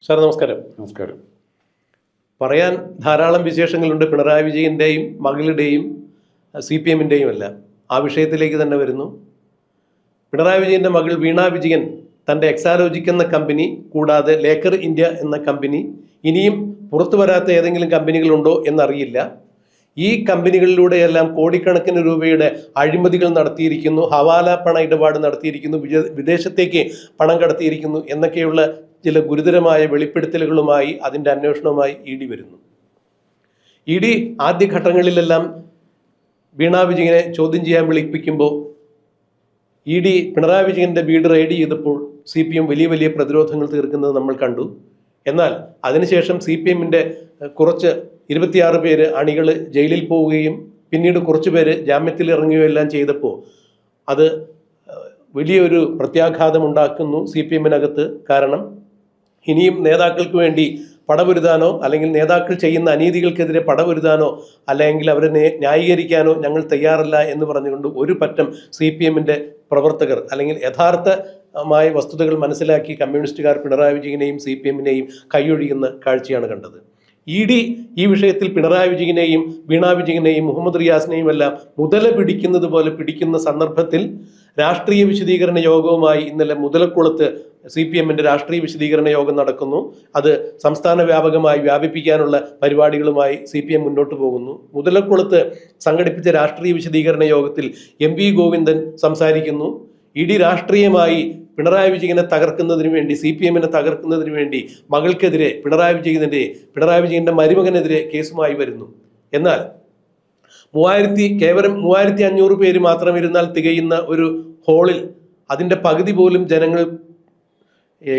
Sir നമസ്കാരം. നമസ്കാരം. പറയാൻ ധാരാളം വിശേഷങ്ങളുണ്ട് പിണറായി വിജയൻ്റെയും മകളുടെയും CPM-ൻ്റെയും എല്ലാം. ആ വിഷയത്തിലേക്ക് തന്നെ വരുന്നു. പിണറായി വിജയൻ്റെ മകൾ വീണ വിജയൻ തൻ്റെ എക്സാലോജിക് എന്ന കമ്പനി കൂടാതെ ലേക്കർ ഇന്ത്യ എന്ന കമ്പനി, ഇനിയും പുറത്തു വരാത്ത ഏതെങ്കിലും കമ്പനികളുണ്ടോ എന്നറിയില്ല, ഈ കമ്പനികളിലൂടെയെല്ലാം കോടിക്കണക്കിന് രൂപയുടെ അഴിമതികൾ നടത്തിയിരിക്കുന്നു, ഹവാല പണ ഇടപാട് നടത്തിയിരിക്കുന്നു, വിദേശത്തേക്ക് പണം കടത്തിയിരിക്കുന്നു എന്നൊക്കെയുള്ള ചില ഗുരുതരമായ വെളിപ്പെടുത്തലുകളുമായി അതിൻ്റെ അന്വേഷണവുമായി ED വരുന്നു. ED ആദ്യഘട്ടങ്ങളിലെല്ലാം വീണ വിജയനെ ചോദ്യം ചെയ്യാൻ വിളിപ്പിക്കുമ്പോൾ ED പിണറായി വിജയൻ്റെ വീട് റെയ്ഡ് ചെയ്തപ്പോൾ CPM വലിയ വലിയ പ്രതിരോധങ്ങൾ തീർക്കുന്നത് നമ്മൾ കണ്ടു. എന്നാൽ അതിനുശേഷം CPM-ൻ്റെ കുറച്ച് 26 പേര് അണികൾ ജയിലിൽ പോവുകയും പിന്നീട് കുറച്ച് പേര് ജാമ്യത്തിൽ ഇറങ്ങുകയും എല്ലാം ചെയ്തപ്പോൾ അത് വലിയൊരു പ്രത്യാഘാതം ഉണ്ടാക്കുന്നു CPM-നകത്ത്. കാരണം ഇനിയും നേതാക്കൾക്ക് വേണ്ടി പടപൊരുതാനോ അല്ലെങ്കിൽ നേതാക്കൾ ചെയ്യുന്ന അനീതികൾക്കെതിരെ പടപൊരുതാനോ അല്ലെങ്കിൽ അവരെ ന്യായീകരിക്കാനോ ഞങ്ങൾ തയ്യാറല്ല എന്ന് പറഞ്ഞുകൊണ്ട് ഒരു പറ്റം CPM-ൻ്റെ പ്രവർത്തകർ അല്ലെങ്കിൽ യഥാർത്ഥമായ വസ്തുതകൾ മനസ്സിലാക്കി കമ്മ്യൂണിസ്റ്റുകാർ പിണറായി വിജയനെയും CPM-നെയും കൈയൊഴിയുന്ന കാഴ്ചയാണ് കണ്ടത്. ED ഈ വിഷയത്തിൽ പിണറായി വിജയനെയും വീണ വിജയനെയും മുഹമ്മദ് റിയാസിനെയും എല്ലാം മുതല പിടിക്കുന്നത് പോലെ പിടിക്കുന്ന സന്ദർഭത്തിൽ രാഷ്ട്രീയ വിശദീകരണ യോഗവുമായി ഇന്നലെ മുതലക്കുളത്ത് CPM-ൻ്റെ രാഷ്ട്രീയ വിശദീകരണ യോഗം നടക്കുന്നു. അത് സംസ്ഥാന വ്യാപകമായി വ്യാപിപ്പിക്കാനുള്ള പരിപാടികളുമായി CPM മുന്നോട്ട് പോകുന്നു. മുതലക്കുളത്ത് സംഘടിപ്പിച്ച രാഷ്ട്രീയ വിശദീകരണ യോഗത്തിൽ MP ഗോവിന്ദൻ സംസാരിക്കുന്നു. ED രാഷ്ട്രീയമായി പിണറായി വിജയനെ തകർക്കുന്നതിന് വേണ്ടി, CPM-നെ തകർക്കുന്നതിന് വേണ്ടി മകൾക്കെതിരെ പിണറായി വിജയൻ്റെ മരുമകനെതിരെ കേസുമായി വരുന്നു. എന്നാൽ കേവലം 3500 പേര് മാത്രം ഇരുന്നാൽ തികയുന്ന ഒരു ഹാളിൽ അതിൻ്റെ പകുതി പോലും ജനങ്ങൾ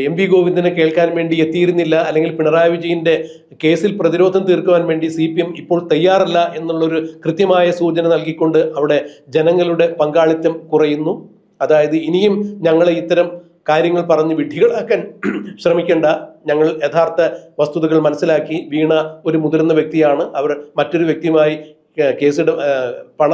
MP ഗോവിന്ദനെ കേൾക്കാൻ വേണ്ടി എത്തിയിരുന്നില്ല. അല്ലെങ്കിൽ പിണറായി വിജയൻ്റെ കേസിൽ പ്രതിരോധം തീർക്കുവാൻ വേണ്ടി CPM ഇപ്പോൾ തയ്യാറല്ല എന്നുള്ളൊരു കൃത്യമായ സൂചന നൽകിക്കൊണ്ട് അവിടെ ജനങ്ങളുടെ പങ്കാളിത്തം കുറയുന്നു. അതായത് ഇനിയും ഞങ്ങളെ ഇത്തരം കാര്യങ്ങൾ പറഞ്ഞ് വിഡ്ഢികളാക്കാൻ ശ്രമിക്കേണ്ട, ഞങ്ങൾ യഥാർത്ഥ വസ്തുതകൾ മനസ്സിലാക്കി, വീണ ഒരു മുതിർന്ന വ്യക്തിയാണ്, അവർ മറ്റൊരു വ്യക്തിയുമായി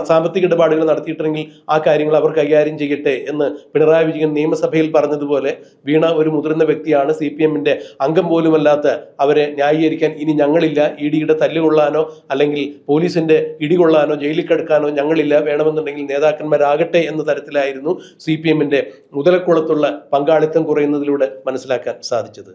സാമ്പത്തിക ഇടപാടുകൾ നടത്തിയിട്ടുണ്ടെങ്കിൽ ആ കാര്യങ്ങൾ അവർ കൈകാര്യം ചെയ്യട്ടെ എന്ന് പിണറായി വിജയൻ നിയമസഭയിൽ പറഞ്ഞതുപോലെ വീണ ഒരു മുതിർന്ന വ്യക്തിയാണ്, CPM-ൻ്റെ അംഗം പോലുമല്ലാത്ത അവരെ ന്യായീകരിക്കാൻ ഇനി ഞങ്ങളില്ല, ED-യുടെ തല്ലുകൊള്ളാനോ അല്ലെങ്കിൽ പോലീസിൻ്റെ ഇടികൊള്ളാനോ ജയിലിൽ കിടക്കാനോ ഞങ്ങളില്ല, വേണമെന്നുണ്ടെങ്കിൽ നേതാക്കന്മാരാകട്ടെ എന്ന തരത്തിലായിരുന്നു CPM-ൻ്റെ മുതലക്കുളത്തുള്ള പങ്കാളിത്തം കുറയുന്നതിലൂടെ മനസ്സിലാക്കാൻ സാധിച്ചത്.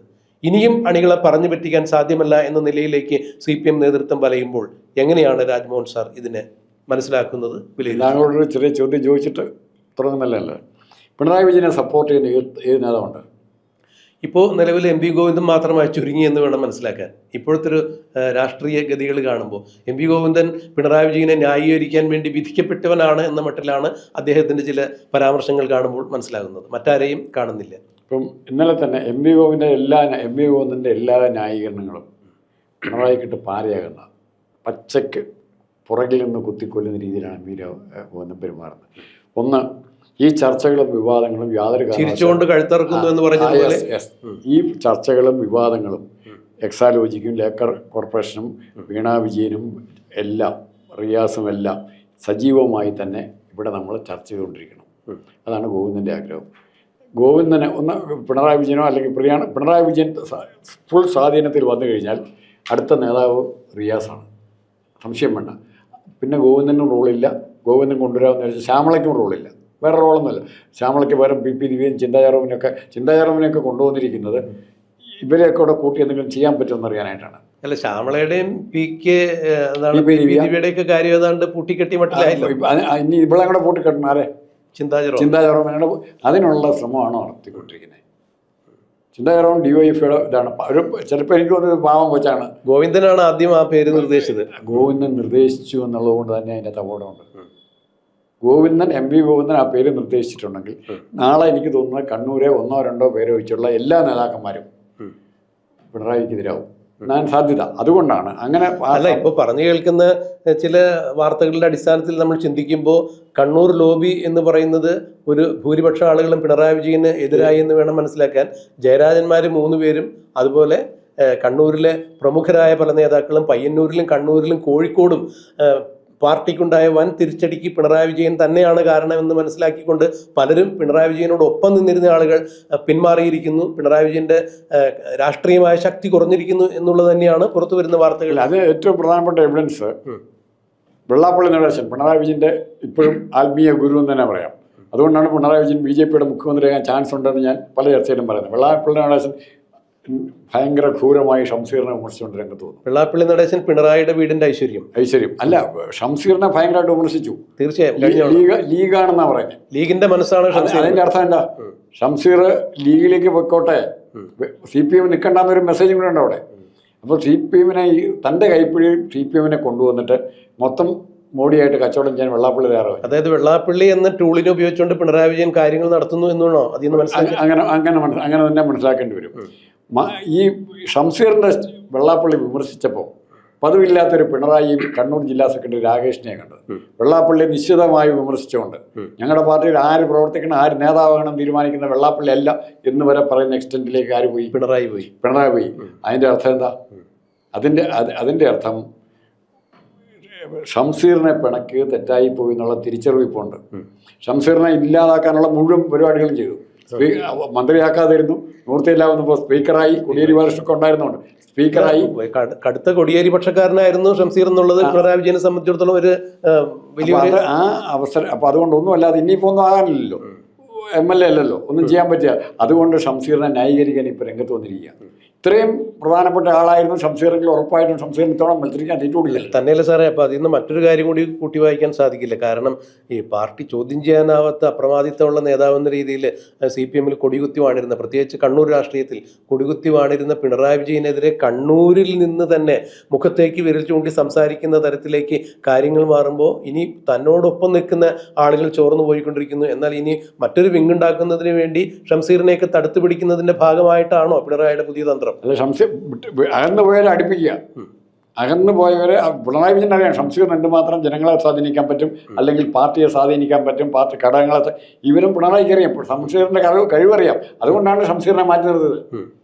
ഇനിയും അണികളെ പറഞ്ഞു പറ്റിക്കാൻ സാധ്യമല്ല എന്ന നിലയിലേക്ക് CPM നേതൃത്വം വലയുമ്പോൾ എങ്ങനെയാണ് രാജ്മോഹൻ സാർ ഇതിനെ മനസ്സിലാക്കുന്നത്? താങ്കളോടൊരു ചെറിയ ചോദ്യം ചോദിച്ചിട്ട് തുടങ്ങുന്നല്ലേ, പിണറായി വിജയനെ സപ്പോർട്ട് ചെയ്യുന്ന ഏത് നേതാവുണ്ട്? ഇപ്പോൾ നിലവിൽ MP ഗോവിന്ദൻ മാത്രമായി ചുരുങ്ങി എന്ന് വേണം മനസ്സിലാക്കാൻ. ഇപ്പോഴത്തെ ഒരു രാഷ്ട്രീയ ഗതികൾ കാണുമ്പോൾ MP ഗോവിന്ദൻ പിണറായി വിജയനെ ന്യായീകരിക്കാൻ വേണ്ടി വിധിക്കപ്പെട്ടവനാണ് എന്ന മട്ടിലാണ് അദ്ദേഹത്തിൻ്റെ ചില പരാമർശങ്ങൾ കാണുമ്പോൾ മനസ്സിലാകുന്നത്. മറ്റാരെയും കാണുന്നില്ല. ഇപ്പം ഇന്നലെ തന്നെ MP ഗോവിന്ദൻ്റെ എല്ലാ ന്യായീകരണങ്ങളും പിണറായിക്കിട്ട് പാരയാകുന്ന പച്ചയ്ക്ക് പുറകിൽ നിന്ന് കുത്തിക്കൊല്ലുന്ന രീതിയിലാണ് MP ഗോവിന്ദൻ പെരുമാറുന്നത്. ഒന്ന്, ഈ ചർച്ചകളും വിവാദങ്ങളും യാതൊരു ഈ ചർച്ചകളും വിവാദങ്ങളും എക്സാലോജിക്കും ലേക്കർ കോർപ്പറേഷനും വീണ വിജയനും എല്ലാം റിയാസും എല്ലാം സജീവമായി തന്നെ ഇവിടെ നമ്മൾ ചർച്ച ചെയ്തുകൊണ്ടിരിക്കണം. അതാണ് ഗോവിന്ദൻ്റെ ആഗ്രഹം. ഗോവിന്ദനെ ഒന്ന് പിണറായി വിജയനോ അല്ലെങ്കിൽ പിണറായി വിജയൻ ഫുൾ സ്വാധീനത്തിൽ വന്നു കഴിഞ്ഞാൽ അടുത്ത നേതാവ് റിയാസാണ്, സംശയം വേണ്ട. പിന്നെ ഗോവിന്ദനും റോളില്ല, ഗോവിന്ദൻ കൊണ്ടുവരാമെന്ന് വെച്ചാൽ ശ്യാമളയ്ക്കും റോളില്ല, വേറെ റോളൊന്നുമില്ല. ശ്യാമളയ്ക്ക് പകരം PP ദിവ്യൻ ചിന്താചാറവിനെയൊക്കെ കൊണ്ടുവന്നിരിക്കുന്നത് ഇവരെയൊക്കെ കൂടെ കൂട്ടി എന്തെങ്കിലും ചെയ്യാൻ പറ്റുമെന്ന് അറിയാനായിട്ടാണ്. അല്ല, ശ്യാമളയുടെയും PK ദിവ്യയുടെയൊക്കെ കാര്യം ഏതാണ്ട് പൂട്ടിക്കെട്ടി മട്ടിലായില്ല. ഇനി ഇവിടെ കൂടെ പൂട്ടിക്കെട്ടണം ആരെ? ചിന്താചാറവിനെ. അതിനുള്ള ശ്രമമാണ് നടത്തിക്കൊണ്ടിരിക്കുന്നത്. ചിന്താചാറവൻ DYFയുടെ ഇതാണ്. ഒരു ചിലപ്പോൾ എനിക്ക് തോന്നുന്നത് പാവം കൊച്ചാണ്. ഗോവിന്ദനാണ് ആദ്യം ആ പേര് നിർദ്ദേശിച്ചത്. ഗോവിന്ദൻ നിർദ്ദേശിച്ചു എന്നുള്ളത് കൊണ്ട് തന്നെ അതിൻ്റെ അപകടമുണ്ട്. ഗോവിന്ദൻ MP ഗോവിന്ദൻ ആ പേര് നിർദ്ദേശിച്ചിട്ടുണ്ടെങ്കിൽ നാളെ എനിക്ക് തോന്നുന്നത് കണ്ണൂരെ 1-2 പേരെ വെച്ചുള്ള എല്ലാ നേതാക്കന്മാരും പിണറായിക്കെതിരാവും ഞാൻ സാധ്യത. അതുകൊണ്ടാണ് അങ്ങനെ. അല്ല, ഇപ്പോൾ പറഞ്ഞു കേൾക്കുന്ന ചില വാർത്തകളുടെ അടിസ്ഥാനത്തിൽ നമ്മൾ ചിന്തിക്കുമ്പോൾ കണ്ണൂർ ലോബി എന്ന് പറയുന്നത് ഒരു ഭൂരിപക്ഷ ആളുകളും പിണറായി വിജയന് എതിരായി എന്ന് വേണം മനസ്സിലാക്കാൻ. ജയരാജന്മാർ 3 പേരും അതുപോലെ കണ്ണൂരിലെ പ്രമുഖരായ പല നേതാക്കളും പയ്യന്നൂരിലും കണ്ണൂരിലും കോഴിക്കോടും പാർട്ടിക്കുണ്ടായ വൻ തിരിച്ചടിക്ക് പിണറായി വിജയൻ തന്നെയാണ് കാരണമെന്ന് മനസ്സിലാക്കിക്കൊണ്ട് പലരും പിണറായി വിജയനോട് ഒപ്പം നിന്നിരുന്ന ആളുകൾ പിന്മാറിയിരിക്കുന്നു. പിണറായി വിജയന്റെ രാഷ്ട്രീയമായ ശക്തി കുറഞ്ഞിരിക്കുന്നു എന്നുള്ളത് തന്നെയാണ് പുറത്തു വരുന്ന വാർത്തകൾ. അത് ഏറ്റവും പ്രധാനപ്പെട്ട എവിഡൻസ് വെള്ളാപ്പള്ളി നടേശൻ പിണറായി വിജയന്റെ ഇപ്പോഴും ആത്മീയ ഗുരു എന്ന് തന്നെ പറയാം. അതുകൊണ്ടാണ് പിണറായി വിജയൻ BJPയുടെ മുഖ്യമന്ത്രിയാകാൻ ചാൻസ് ഉണ്ടെന്ന് ഞാൻ പല ചർച്ചയിലും പറയുന്നത്. വെള്ളാപ്പള്ളി നടേശൻ ഭയങ്കര ക്രൂരമായി ഷംസീറിനെ വിമർശിച്ചുകൊണ്ട് രംഗത്ത് തോന്നുന്നു. വെള്ളാപ്പള്ളി നടേശൻ പിണറായിയുടെ വീടിന്റെ ഐശ്വര്യം അല്ല, ഷംസീറിനെ ഭയങ്കരമായിട്ട് വിമർശിച്ചു. തീർച്ചയായും ലീഗാണെന്നാ പറയുന്നത്. ലീഗിന്റെ മനസ്സാണ്. അതിന്റെ അർത്ഥം എന്താ? ഷംസീർ ലീഗിലേക്ക് പൊയ്ക്കോട്ടെ, CPM നിൽക്കണ്ടെന്നൊരു മെസ്സേജും കൂടെ ഉണ്ട് അവിടെ. അപ്പോൾ CPMനെ തൻ്റെ കൈപ്പിഴി CPMനെ കൊണ്ടുവന്നിട്ട് മൊത്തം മോഡിയായിട്ട് കച്ചവടം ചെയ്യാൻ വെള്ളാപ്പള്ളി തയ്യാറായി. അതായത് വെള്ളാപ്പള്ളി എന്ന ടൂളിനെ ഉപയോഗിച്ചുകൊണ്ട് പിണറായി വിജയൻ കാര്യങ്ങൾ നടത്തുന്നു എന്നാണോ അതിന് മനസ്സിലാക്കി? അങ്ങനെ തന്നെ മനസ്സിലാക്കേണ്ടി വരും. ഈ ഷംസീറിൻ്റെ വെള്ളാപ്പള്ളി വിമർശിച്ചപ്പോൾ പതിവില്ലാത്തൊരു പിണറായിയും കണ്ണൂർ ജില്ലാ സെക്രട്ടറി രാകേഷിനെയാണ് കണ്ടത്. വെള്ളാപ്പള്ളി നിശ്ചിതമായി വിമർശിച്ചുകൊണ്ട് ഞങ്ങളുടെ പാർട്ടിയിൽ ആര് പ്രവർത്തിക്കണം, ആര് നേതാവാകണം തീരുമാനിക്കുന്ന വെള്ളാപ്പള്ളി അല്ല എന്ന് വരെ പറയുന്ന എക്സ്റ്റെൻറ്റിലേക്ക് ആര് പോയി? പിണറായി പോയി. അതിൻ്റെ അർത്ഥം എന്താ? അതിൻ്റെ അർത്ഥം ഷംസീറിനെ പിണക്ക് തെറ്റായി പോയി എന്നുള്ള തിരിച്ചറിവിപ്പുണ്ട്. ഷംസീറിനെ ഇല്ലാതാക്കാനുള്ള മുഴുവൻ പരിപാടികളും ചെയ്തു. മന്ത്രിയാക്കാതിരുന്നു, നിവൃത്തിയില്ല വന്നപ്പോൾ സ്പീക്കറായി. കൊടിയേരി ബാലകൃഷ്ണനൊക്കെ ഉണ്ടായിരുന്നുണ്ട്, സ്പീക്കറായി. കടുത്ത കൊടിയേരി പക്ഷക്കാരനായിരുന്നു ഷംസീർ എന്നുള്ളത് പിണറായി വിജയനെ സംബന്ധിച്ചിടത്തോളം ഒരു വലിയ ആ അവസരം. അപ്പോൾ അതുകൊണ്ട് ഒന്നും അല്ലാതെ ഇനിയിപ്പോൾ ഒന്നും ആകാനില്ലല്ലോ, MLA അല്ലല്ലോ, ഒന്നും ചെയ്യാൻ പറ്റില്ല. അതുകൊണ്ട് ഷംസീറിനെ ന്യായീകരിക്കാൻ ഇപ്പോൾ രംഗത്ത് വന്നിരിക്കുക. ഇത്രയും പ്രധാനപ്പെട്ട ആളായിരുന്നു ഷംസീറെങ്കിൽ ഉറപ്പായിട്ടും ഷംസീറിന് ഇത്തവണ മത്സരിക്കാൻ തീറ്റൂടില്ല. തന്നെയല്ല സാറേ, അപ്പോൾ അതിൽ നിന്ന് മറ്റൊരു കാര്യം കൂടി കൂട്ടി വായിക്കാൻ സാധിക്കില്ല. കാരണം ഈ പാർട്ടി ചോദ്യം ചെയ്യാനാവാത്ത അപ്രമാദിത്വമുള്ള നേതാവെന്ന രീതിയിൽ CPMൽ കൊടികുത്തി വാണിരുന്ന, പ്രത്യേകിച്ച് കണ്ണൂർ രാഷ്ട്രീയത്തിൽ കൊടികുത്തി വാണിരുന്ന പിണറായി വിജയനെതിരെ കണ്ണൂരിൽ നിന്ന് തന്നെ മുഖത്തേക്ക് വിരൽ ചൂണ്ടി സംസാരിക്കുന്ന തരത്തിലേക്ക് കാര്യങ്ങൾ മാറുമ്പോൾ ഇനി തന്നോടൊപ്പം നിൽക്കുന്ന ആളുകൾ ചോർന്നു പോയിക്കൊണ്ടിരിക്കുന്നു. എന്നാൽ ഇനി മറ്റൊരു വിങ്ങുണ്ടാക്കുന്നതിന് വേണ്ടി ഷംസീറിനെയൊക്കെ തടുത്തു പിടിക്കുന്നതിന്റെ ഭാഗമായിട്ടാണോ പിണറായിയുടെ പുതിയ തന്ത്രം? അല്ല, ഷംസീർ അകന്നു പോയവരെ അടുപ്പിക്കുക. അകന്നു പോയവരെ പിണറായി വിജയൻ അറിയാം ഷംസീറിന് എന്തുമാത്രം ജനങ്ങളെ സ്വാധീനിക്കാൻ പറ്റും, അല്ലെങ്കിൽ പാർട്ടിയെ സ്വാധീനിക്കാൻ പറ്റും, പാർട്ടി ഘടകങ്ങളെ. ഇവരും പിണറായിക്ക് അറിയാം ഷംസീറിന്റെ കഴിവറിയാം. അതുകൊണ്ടാണ് ഷംസീറിനെ മാറ്റി നിർത്തത്.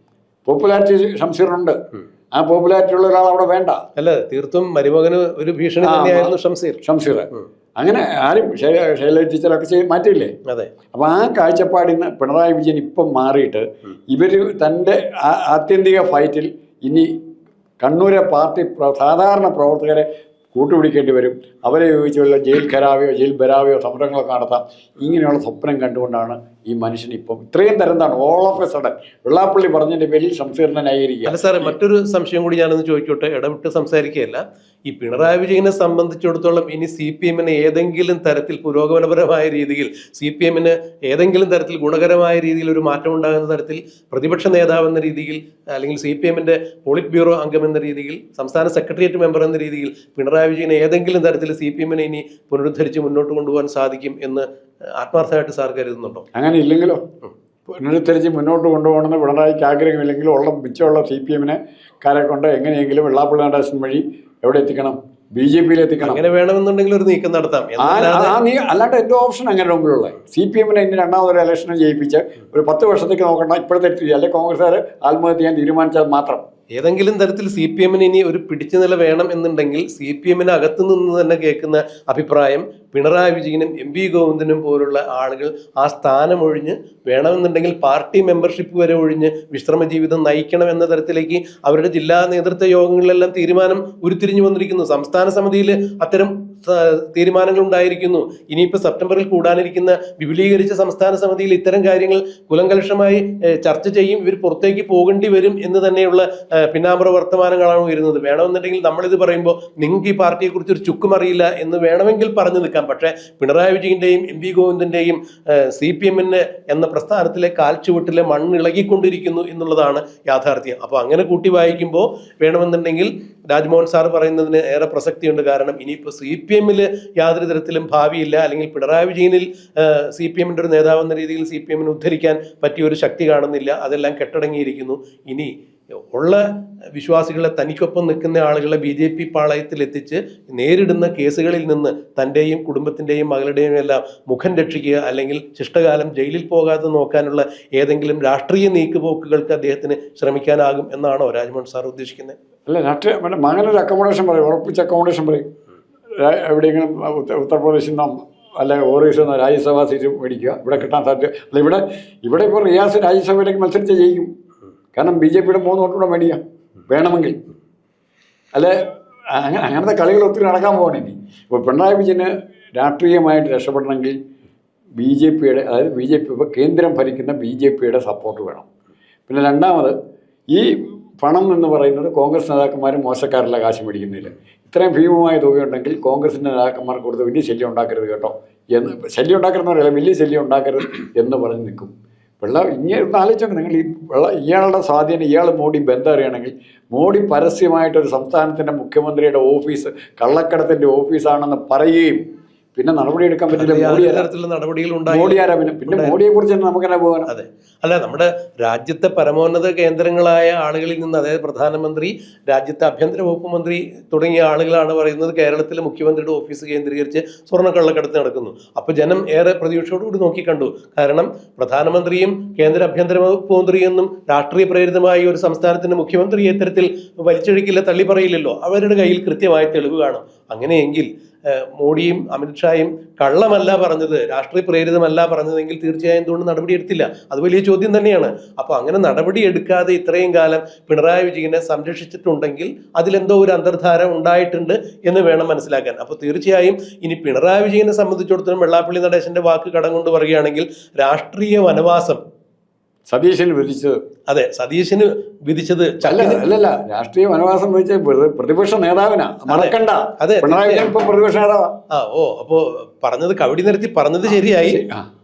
പോപ്പുലാരിറ്റി ഷംസീറിനുണ്ട്. ആ പോപ്പുലാരിറ്റി ഉള്ള ഒരാൾ അവിടെ വേണ്ട. അല്ല, തീർത്തും മരുമകന് ഒരു ഭീഷണി തന്നെയായിരുന്നു ഷംസീർ. അങ്ങനെ ആരും ശൈലജ ടീച്ചറൊക്കെ മാറ്റിയില്ലേ? അതെ. അപ്പോൾ ആ കാഴ്ചപ്പാടിൽ നിന്ന് പിണറായി വിജയൻ ഇപ്പം മാറിയിട്ട് ഇവർ തൻ്റെ ആത്യന്തിക ഫൈറ്റിൽ ഇനി കണ്ണൂരെ പാർട്ടി സാധാരണ പ്രവർത്തകരെ കൂട്ടുപിടിക്കേണ്ടി വരും. അവരെ ഉപയോഗിച്ചുള്ള ജയിൽ ഖരാവയോ ജയിൽ ബരാവയോ സമരങ്ങളൊക്കെ നടത്താം. ഇങ്ങനെയുള്ള സ്വപ്നം കണ്ടുകൊണ്ടാണ് ഈ മനുഷ്യൻ ഇപ്പം ഇത്രയും തരംതാണ് all of a sudden Vellappally പറഞ്ഞതിൻ്റെ പേരിൽ സംശീർണ ന്യായീകരിക്കുക. അല്ല സാറേ, മറ്റൊരു സംശയം കൂടി ഞാനൊന്ന് ചോദിച്ചോട്ടെ, ഇടവിട്ട് സംസാരിക്കുകയല്ല. ഈ പിണറായി വിജയനെ സംബന്ധിച്ചിടത്തോളം ഇനി CPMനെ ഏതെങ്കിലും തരത്തിൽ പുരോഗമനപരമായ രീതിയിൽ, CPMന് ഏതെങ്കിലും തരത്തിൽ ഗുണകരമായ രീതിയിൽ ഒരു മാറ്റം ഉണ്ടാകുന്ന തരത്തിൽ പ്രതിപക്ഷ നേതാവ് എന്ന രീതിയിൽ, അല്ലെങ്കിൽ CPMന്റെ പോളിറ്റ് ബ്യൂറോ അംഗം എന്ന രീതിയിൽ, സംസ്ഥാന സെക്രട്ടേറിയറ്റ് മെമ്പർ എന്ന രീതിയിൽ പിണറായി വിജയനെ ഏതെങ്കിലും തരത്തിൽ CPMനെ ഇനി പുനരുദ്ധരിച്ച് മുന്നോട്ട് കൊണ്ടുപോകാൻ സാധിക്കും എന്ന് ആത്മാർത്ഥമായിട്ട് സാർ കരുതുന്നുണ്ടോ? അങ്ങനെ ഇല്ലെങ്കിലോ, പുനരുദ്ധരിച്ച് മുന്നോട്ട് കൊണ്ടുപോകണമെന്ന് പിണറായിക്ക് ആഗ്രഹമില്ലെങ്കിലും മിച്ചമുള്ള CPMനെ കാരെ കൊണ്ട് എങ്ങനെയെങ്കിലും വെള്ളാപ്പള്ളി നടേശൻ വഴി എവിടെ എത്തിക്കണം? BJPയിൽ എത്തിക്കണം. അങ്ങനെ വേണമെന്നുണ്ടെങ്കിൽ ഒരു നീക്കം നടത്താം. അല്ലാണ്ട് എന്തോ ഓപ്ഷൻ അങ്ങനെ മുമ്പിലുള്ള CPMനെ ഇനി രണ്ടാമതൊരു ഇലക്ഷനെ ജയിപ്പിച്ച് ഒരു 10 വർഷത്തേക്ക് നോക്കണ്ട. ഇപ്പോഴത്തെ അല്ലെങ്കിൽ കോൺഗ്രസ്സുകാർ ആത്മഹത്യ ചെയ്യാൻ തീരുമാനിച്ചാൽ മാത്രം ഏതെങ്കിലും തരത്തിൽ CPMന് ഇനി ഒരു പിടിച്ചുനില വേണം എന്നുണ്ടെങ്കിൽ CPMന് അകത്തു നിന്ന് തന്നെ കേൾക്കുന്ന അഭിപ്രായം പിണറായി വിജയനും MP ഗോവിന്ദനും പോലുള്ള ആളുകൾ ആ സ്ഥാനം ഒഴിഞ്ഞ് വേണമെന്നുണ്ടെങ്കിൽ പാർട്ടി മെമ്പർഷിപ്പ് വരെ ഒഴിഞ്ഞ് വിശ്രമ ജീവിതം നയിക്കണം എന്ന തരത്തിലേക്ക് അവരുടെ ജില്ലാ നേതൃത്വ യോഗങ്ങളിലെല്ലാം തീരുമാനം ഉരുത്തിരിഞ്ഞു വന്നിരിക്കുന്നു. സംസ്ഥാന സമിതിയിൽ അത്തരം തീരുമാനങ്ങൾ ഉണ്ടായിരിക്കുന്നു. ഇനിയിപ്പോൾ സെപ്റ്റംബറിൽ കൂടാനിരിക്കുന്ന വിപുലീകരിച്ച സംസ്ഥാന സമിതിയിൽ ഇത്തരം കാര്യങ്ങൾ കുലങ്കലുഷമായി ചർച്ച ചെയ്യും. ഇവർ പുറത്തേക്ക് പോകേണ്ടി വരും എന്ന് തന്നെയുള്ള പിന്നാമ്പുറ വർത്തമാനങ്ങളാണ് വരുന്നത്. വേണമെന്നുണ്ടെങ്കിൽ നമ്മളിത് പറയുമ്പോൾ നിങ്ങൾക്ക് ഈ പാർട്ടിയെക്കുറിച്ച് ഒരു ചുക്കും അറിയില്ല എന്ന് വേണമെങ്കിൽ പറഞ്ഞു നിൽക്കാം. പക്ഷേ പിണറായി വിജയന്റെയും MP ഗോവിന്ദന്റെയും CPMന് എന്ന പ്രസ്ഥാനത്തിലെ കാൽച്ചുവട്ടിലെ മണ്ണിളകിക്കൊണ്ടിരിക്കുന്നു എന്നുള്ളതാണ് യാഥാർത്ഥ്യം. അപ്പോൾ അങ്ങനെ കൂട്ടി വായിക്കുമ്പോൾ വേണമെന്നുണ്ടെങ്കിൽ രാജ്മോഹൻ സാർ പറയുന്നതിന് ഏറെ പ്രസക്തിയുണ്ട്. കാരണം ഇനിയിപ്പോൾ CPMൽ യാതൊരു തരത്തിലും ഭാവിയില്ല, അല്ലെങ്കിൽ പിണറായി വിജയനിൽ CPMന്റെ ഒരു നേതാവെന്ന രീതിയിൽ CPMന് ഉദ്ധരിക്കാൻ പറ്റിയ ഒരു ശക്തി കാണുന്നില്ല. അതെല്ലാം കെട്ടടങ്ങിയിരിക്കുന്നു. ഇനി ഉള്ള വിശ്വാസികളെ തനിക്കൊപ്പം നിൽക്കുന്ന ആളുകളെ BJP പാളയത്തിൽ എത്തിച്ച് നേരിടുന്ന കേസുകളിൽ നിന്ന് തൻ്റെയും കുടുംബത്തിൻ്റെയും മകളുടെയും എല്ലാം മുഖം രക്ഷിക്കുക, അല്ലെങ്കിൽ ശിഷ്ടകാലം ജയിലിൽ പോകാതെ നോക്കാനുള്ള ഏതെങ്കിലും രാഷ്ട്രീയ നീക്കുപോക്കുകൾക്ക് അദ്ദേഹത്തിന് ശ്രമിക്കാനാകും എന്നാണോ രാജ്മോഹൻ സാർ ഉദ്ദേശിക്കുന്നത്? അല്ല, മകനൊരു അക്കോമഡേഷൻ പറയും, ഉറപ്പിച്ച അക്കോമഡേഷൻ പറയും. എവിടെയെങ്കിലും ഉത്തർപ്രദേശിൽ നിന്നോ അല്ല ഓറീസിൽ നിന്നോ രാജ്യസഭാ സീറ്റ് മേടിക്കുക, ഇവിടെ കിട്ടാൻ സാധ്യത അല്ല. ഇവിടെ ഇപ്പോൾ റിയാസ് രാജ്യസഭയിലേക്ക് മത്സരിച്ച് ജയിക്കും. കാരണം BJP-യുടെ 3 വോട്ടുകൂടെ മേടിക്കാം വേണമെങ്കിൽ. അല്ലെ അങ്ങനത്തെ കളികൾ ഒത്തിരി നടക്കാൻ പോകണം ഇനി. ഇപ്പോൾ പിണറായി വിജയന് രാഷ്ട്രീയമായിട്ട് രക്ഷപ്പെടണമെങ്കിൽ BJP-യുടെ, അതായത് BJP ഇപ്പോൾ കേന്ദ്രം ഭരിക്കുന്ന BJP-യുടെ സപ്പോർട്ട് വേണം. പിന്നെ രണ്ടാമത്, ഈ പണം എന്ന് പറയുന്നത് കോൺഗ്രസ് നേതാക്കന്മാർ മോശക്കാരല്ല കാശ് മേടിക്കുന്നില്ല. ഇത്രയും ഭീമമായ തുകയുണ്ടെങ്കിൽ കോൺഗ്രസിൻ്റെ നേതാക്കന്മാർക്ക് കൊടുത്ത് വലിയ ശല്യം ഉണ്ടാക്കരുത് കേട്ടോ എന്ന്, ശല്യം ഉണ്ടാക്കരുതെന്ന് പറയില്ല, വലിയ ശല്യം ഉണ്ടാക്കരുത് എന്ന് പറഞ്ഞ് നിൽക്കും. ഇങ്ങനെ ഒന്ന് ആലോചിച്ചോക്കെ നിങ്ങൾ. ഇയാളുടെ സ്വാധീനം, ഇയാൾ മോഡി ബന്ധം അറിയണമെങ്കിൽ മോഡി പരസ്യമായിട്ടൊരു സംസ്ഥാനത്തിൻ്റെ മുഖ്യമന്ത്രിയുടെ ഓഫീസ് കള്ളക്കടത്തിൻ്റെ ഓഫീസാണെന്ന് പറയുകയും പിന്നെ നടപടിയെടുക്കാൻ പറ്റില്ല. മോഡി ആരാ? പിന്നെ മോഡിയെ കുറിച്ച് തന്നെ നമുക്ക് തന്നെ പോകാൻ. അതെ, അല്ല, നമ്മുടെ രാജ്യത്തെ പരമോന്നത കേന്ദ്രങ്ങളായ ആളുകളിൽ നിന്ന്, അതായത് പ്രധാനമന്ത്രി, രാജ്യത്തെ ആഭ്യന്തര വകുപ്പ് മന്ത്രി തുടങ്ങിയ ആളുകളാണ് പറയുന്നത് കേരളത്തിലെ മുഖ്യമന്ത്രിയുടെ ഓഫീസ് കേന്ദ്രീകരിച്ച് സ്വർണ്ണക്കള്ളക്കടത്ത് നടക്കുന്നു. അപ്പോൾ ജനം ഏറെ പ്രതീക്ഷയോടുകൂടി നോക്കിക്കണ്ടു. കാരണം പ്രധാനമന്ത്രിയും കേന്ദ്ര ആഭ്യന്തര വകുപ്പ് മന്ത്രിയെന്നും രാഷ്ട്രീയ പ്രേരിതമായ ഒരു സംസ്ഥാനത്തിന്റെ മുഖ്യമന്ത്രി ഇത്തരത്തിൽ വലിച്ചൊഴിക്കില്ല, തള്ളിപ്പറയില്ലല്ലോ. അവരുടെ കയ്യിൽ കൃത്യമായ തെളിവ് കാണും. അങ്ങനെയെങ്കിൽ മോഡിയും അമിത്ഷായും കള്ളമല്ല പറഞ്ഞത്, രാഷ്ട്രീയ പ്രേരിതമല്ല പറഞ്ഞതെങ്കിൽ തീർച്ചയായും എന്തുകൊണ്ട് നടപടിയെടുത്തില്ല? അത് വലിയ ചോദ്യം തന്നെയാണ്. അപ്പോൾ അങ്ങനെ നടപടിയെടുക്കാതെ ഇത്രയും കാലം പിണറായി വിജയനെ സംരക്ഷിച്ചിട്ടുണ്ടെങ്കിൽ അതിലെന്തോ ഒരു അന്തർധാര ഉണ്ടായിട്ടുണ്ട് എന്ന് വേണം മനസ്സിലാക്കാൻ. അപ്പോൾ തീർച്ചയായും ഇനി പിണറായി വിജയനെ സംബന്ധിച്ചിടത്തോളം വെള്ളാപ്പള്ളി നടേശന്റെ വാക്ക് കടം കൊണ്ട് പറയുകയാണെങ്കിൽ രാഷ്ട്രീയ വനവാസം സതീശന് വിധിച്ചത്. അതെ, സതീശന് വിധിച്ചത് അല്ലല്ല, രാഷ്ട്രീയ വനവാസം വിധിച്ച പ്രതിപക്ഷ നേതാവിനാ, മറക്കണ്ട. അതെ, പിണറായി വിജയൻ ഇപ്പൊ പ്രതിപക്ഷ നേതാവാ. അപ്പോ പറഞ്ഞത് കവടി നിരത്തി പറഞ്ഞത് ശരിയായി.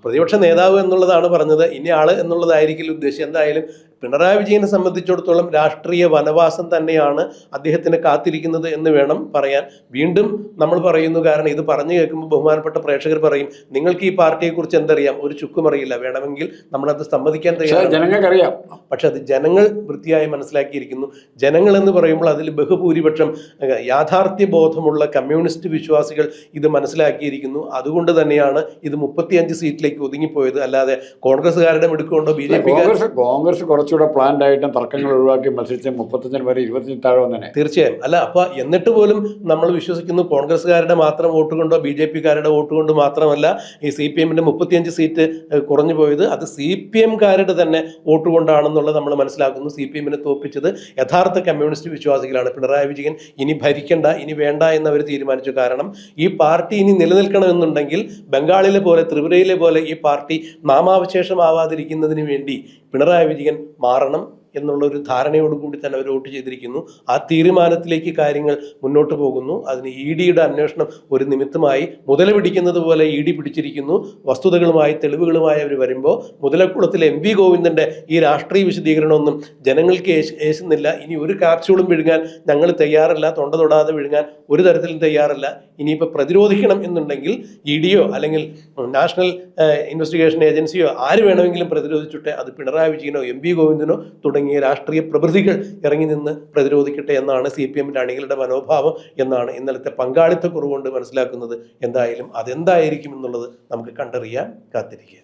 പ്രതിപക്ഷ നേതാവ് എന്നുള്ളതാണ് പറഞ്ഞത്, ഇനി ആള് എന്നുള്ളതായിരിക്കില്ല ഉദ്ദേശം. എന്തായാലും പിണറായി വിജയനെ സംബന്ധിച്ചിടത്തോളം രാഷ്ട്രീയ വനവാസം തന്നെയാണ് അദ്ദേഹത്തിന് കാത്തിരിക്കുന്നത് എന്ന് വേണം പറയാൻ. വീണ്ടും നമ്മൾ പറയുന്നു, കാരണം ഇത് പറഞ്ഞു കേൾക്കുമ്പോൾ ബഹുമാനപ്പെട്ട പ്രേക്ഷകർ പറയും, നിങ്ങൾക്ക് ഈ പാർട്ടിയെ കുറിച്ച് എന്തറിയാം? ഒരു ചുക്കും അറിയില്ല. വേണമെങ്കിൽ നമ്മളത് സമ്മതിക്കാൻ തയ്യാറാണ്. ജനങ്ങൾക്കറിയാം. പക്ഷെ അത് ജനങ്ങൾ വൃത്തിയായി മനസ്സിലാക്കിയിരിക്കുന്നു. ജനങ്ങൾ എന്ന് പറയുമ്പോൾ അതിൽ ബഹുഭൂരിപക്ഷം യാഥാർത്ഥ്യ ബോധമുള്ള കമ്മ്യൂണിസ്റ്റ് വിശ്വാസികൾ ഇത് മനസ്സിലാക്കിയിരിക്കുന്നു. അതുകൊണ്ട് തന്നെയാണ് ഇത് 35 സീറ്റിലേക്ക് ഒതുങ്ങിപ്പോയത്. അല്ലാതെ കോൺഗ്രസ്സുകാരുടെ മിടുക്കൊണ്ടോ BJP കോൺഗ്രസ് കുറച്ചുകൂടെ പ്ലാൻഡ് ആയിട്ടും തർക്കങ്ങൾ ഒഴിവാക്കി മത്സരിച്ച് 35 വരെ 25 താഴെ വന്നേ. തീർച്ചയായും. അല്ല, അപ്പൊ എന്നിട്ട് പോലും നമ്മൾ വിശ്വസിക്കുന്നു കോൺഗ്രസ്സുകാരുടെ മാത്രം വോട്ട് കൊണ്ടോ BJP-കാരുടെ വോട്ട് കൊണ്ട് മാത്രമല്ല ഈ CPM-ന്റെ 35 സീറ്റ് കുറഞ്ഞു പോയത്. അത് CPM-കാരുടെ തന്നെ വോട്ട് കൊണ്ടാണെന്നുള്ളത് നമ്മൾ മനസ്സിലാക്കുന്നു. CPM-നെ തോൽപ്പിച്ചത് യഥാർത്ഥ കമ്മ്യൂണിസ്റ്റ് വിശ്വാസികളാണ്. പിണറായി വിജയൻ ഇനി ഭരിക്കണ്ട, ഇനി വേണ്ട എന്നവർ തീരുമാനിച്ചു. കാരണം ഈ പാർട്ടി ഇനി നിലനിൽക്കണമെന്നുണ്ടെങ്കിൽ ബംഗാളിലെ പോലെ ത്രിപുരയിലെ പോലെ ഈ പാർട്ടി നാമാവശേഷമാവാതിരിക്കുന്നതിന് വേണ്ടി പിണറായി വിജയൻ മാറണം എന്നുള്ളൊരു ധാരണയോടുകൂടി തന്നെ അവർ വോട്ട് ചെയ്തിരിക്കുന്നു. ആ തീരുമാനത്തിലേക്ക് കാര്യങ്ങൾ മുന്നോട്ട് പോകുന്നു. അതിന് ED-യുടെ അന്വേഷണം ഒരു നിമിത്തമായി മുതല പിടിക്കുന്നത് പോലെ ED പിടിച്ചിരിക്കുന്നു. വസ്തുതകളുമായി തെളിവുകളുമായി അവർ വരുമ്പോൾ മുതലക്കുളത്തിലെ MV ഗോവിന്ദൻ്റെ ഈ രാഷ്ട്രീയ വിശദീകരണമൊന്നും ജനങ്ങൾക്ക് ഏശുന്നില്ല. ഇനി ഒരു കാപ്സ്യൂളും വിഴുങ്ങാൻ ഞങ്ങൾ തയ്യാറല്ല, തൊണ്ട തൊടാതെ വിഴുങ്ങാൻ ഒരു തരത്തിലും തയ്യാറല്ല. ഇനിയിപ്പോൾ പ്രതിരോധിക്കണം എന്നുണ്ടെങ്കിൽ ED-യോ അല്ലെങ്കിൽ നാഷണൽ ഇൻവെസ്റ്റിഗേഷൻ ഏജൻസിയോ ആര് വേണമെങ്കിലും പ്രതിരോധിച്ചിട്ടെ, അത് പിണറായി വിജയനോ MV ഗോവിന്ദനോ തുടങ്ങിയ രാഷ്ട്രീയ പ്രഭൃതികൾ ഇറങ്ങി നിന്ന് പ്രതിരോധിക്കട്ടെ എന്നാണ് CPM-ന്റെ അണികളുടെ മനോഭാവം എന്നാണ് ഇന്നലത്തെ പങ്കാളിത്ത കുറവുകൊണ്ട് മനസ്സിലാക്കുന്നത്. എന്തായാലും അതെന്തായിരിക്കും എന്നുള്ളത് നമുക്ക് കണ്ടറിയാൻ കാത്തിരിക്കുക.